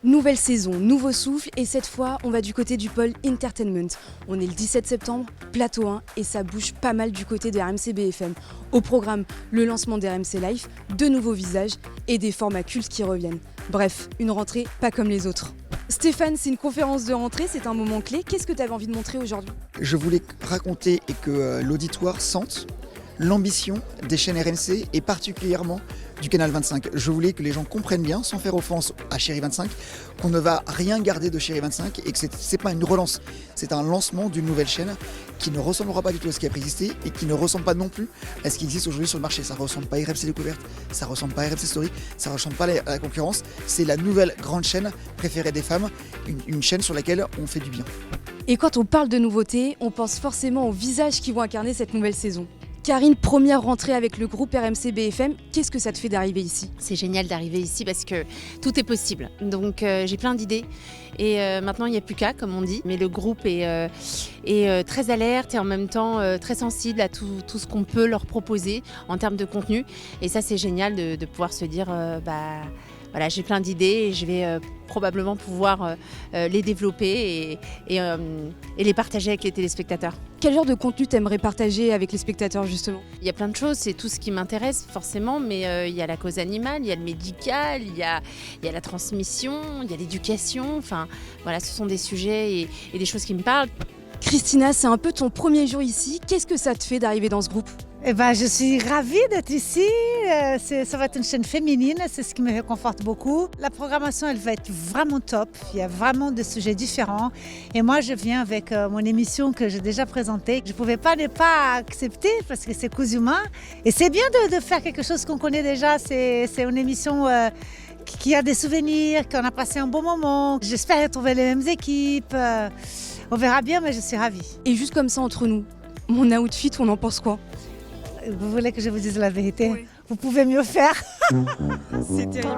Nouvelle saison, nouveau souffle et cette fois on va du côté du pôle Entertainment. On est le 17 septembre, plateau 1 et ça bouge pas mal du côté de RMC BFM. Au programme, le lancement des RMC Live, de nouveaux visages et des formats cultes qui reviennent. Bref, une rentrée pas comme les autres. Stéphane, c'est une conférence de rentrée, c'est un moment clé. Qu'est-ce que tu avais envie de montrer aujourd'hui ? Je voulais raconter et que l'auditoire sente l'ambition des chaînes RMC et particulièrement du Canal 25. Je voulais que les gens comprennent bien, sans faire offense à Chérie 25, qu'on ne va rien garder de Chérie 25 et que c'est pas une relance, c'est un lancement d'une nouvelle chaîne qui ne ressemblera pas du tout à ce qui a préexisté et qui ne ressemble pas non plus à ce qui existe aujourd'hui sur le marché. Ça ne ressemble pas à RMC Découverte, ça ne ressemble pas à RMC Story, ça ne ressemble pas à la concurrence. C'est la nouvelle grande chaîne préférée des femmes, une chaîne sur laquelle on fait du bien. Et quand on parle de nouveautés, on pense forcément aux visages qui vont incarner cette nouvelle saison. Karine, première rentrée avec le groupe RMC BFM, qu'est-ce que ça te fait d'arriver ici ? C'est génial d'arriver ici parce que tout est possible. Donc j'ai plein d'idées et maintenant il n'y a plus qu'à, comme on dit. Mais le groupe est très alerte et en même temps très sensible à tout ce qu'on peut leur proposer en termes de contenu. Et ça c'est génial de pouvoir se dire voilà, j'ai plein d'idées et je vais probablement pouvoir les développer et les partager avec les téléspectateurs. Quel genre de contenu t'aimerais partager avec les spectateurs justement ? Il y a plein de choses, c'est tout ce qui m'intéresse forcément, mais il y a la cause animale, il y a le médical, il y a la transmission, il y a l'éducation. Enfin, voilà, ce sont des sujets et des choses qui me parlent. Christina, c'est un peu ton premier jour ici. Qu'est-ce que ça te fait d'arriver dans ce groupe ? Je suis ravie d'être ici. Ça va être une chaîne féminine, c'est ce qui me réconforte beaucoup. La programmation, elle va être vraiment top. Il y a vraiment des sujets différents. Et moi, je viens avec mon émission que j'ai déjà présentée. Je ne pouvais pas ne pas accepter parce que c'est Cause Humain. Et c'est bien de faire quelque chose qu'on connaît déjà. C'est une émission qui a des souvenirs, qu'on a passé un bon moment. J'espère retrouver les mêmes équipes. On verra bien, mais je suis ravie. Et juste comme ça, entre nous, mon outfit, on en pense quoi ? Vous voulez que je vous dise la vérité ? Oui. Vous pouvez mieux faire. C'est terrible.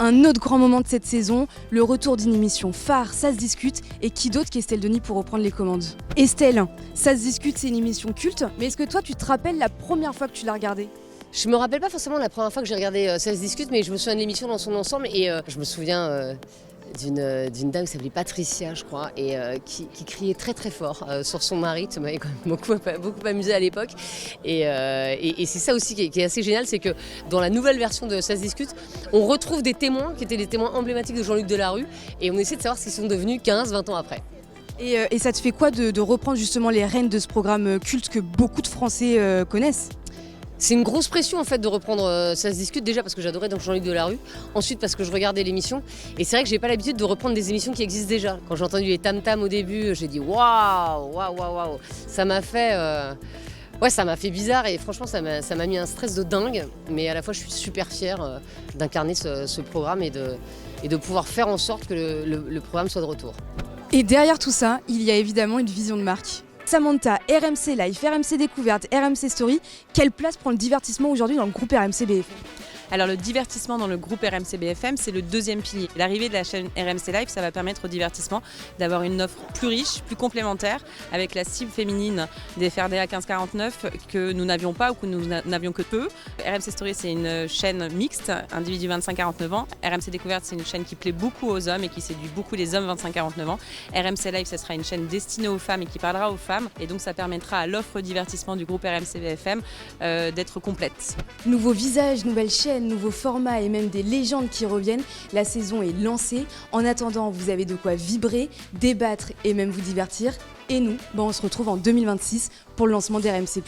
Un autre grand moment de cette saison, le retour d'une émission phare, Ça se discute, et qui d'autre qu'Estelle Denis pour reprendre les commandes. Estelle, Ça se discute, c'est une émission culte, mais est-ce que toi tu te rappelles la première fois que tu l'as regardée ? Je me rappelle pas forcément la première fois que j'ai regardé Ça se discute, mais je me souviens de l'émission dans son ensemble et je me souviens d'une dame qui s'appelait Patricia, je crois, et qui criait très très fort sur son mari. Ça m'avait quand même beaucoup amusé à l'époque. Et c'est ça aussi qui est assez génial, c'est que dans la nouvelle version de Ça se discute, on retrouve des témoins qui étaient des témoins emblématiques de Jean-Luc Delarue et on essaie de savoir ce qu'ils sont devenus 15-20 ans après. Et ça te fait quoi de reprendre justement les rênes de ce programme culte que beaucoup de Français connaissent ? C'est une grosse pression en fait de reprendre Ça se discute, déjà parce que j'adorais donc Jean-Luc Delarue, ensuite parce que je regardais l'émission et c'est vrai que j'ai pas l'habitude de reprendre des émissions qui existent déjà. Quand j'ai entendu les tam-tam au début, j'ai dit waouh, ça m'a fait ça m'a fait bizarre et franchement ça m'a mis un stress de dingue, mais à la fois je suis super fière d'incarner ce programme et de pouvoir faire en sorte que le programme soit de retour. Et derrière tout ça, il y a évidemment une vision de marque. Samantha, RMC Live, RMC Découverte, RMC Story, quelle place prend le divertissement aujourd'hui dans le groupe RMC BFM ? Alors le divertissement dans le groupe RMC BFM, c'est le deuxième pilier. L'arrivée de la chaîne RMC Live, ça va permettre au divertissement d'avoir une offre plus riche, plus complémentaire, avec la cible féminine des FRDA 1549 que nous n'avions pas ou que nous n'avions que peu. RMC Story, c'est une chaîne mixte, individu 25-49 ans. RMC Découverte, c'est une chaîne qui plaît beaucoup aux hommes et qui séduit beaucoup les hommes 25-49 ans. RMC Live, ça sera une chaîne destinée aux femmes et qui parlera aux femmes. Et donc ça permettra à l'offre divertissement du groupe RMC BFM d'être complète. Nouveaux visages, nouvelles chaînes, nouveaux formats et même des légendes qui reviennent. La saison est lancée. En attendant, vous avez de quoi vibrer, débattre et même vous divertir. Et nous, on se retrouve en 2026 pour le lancement d'RMC+.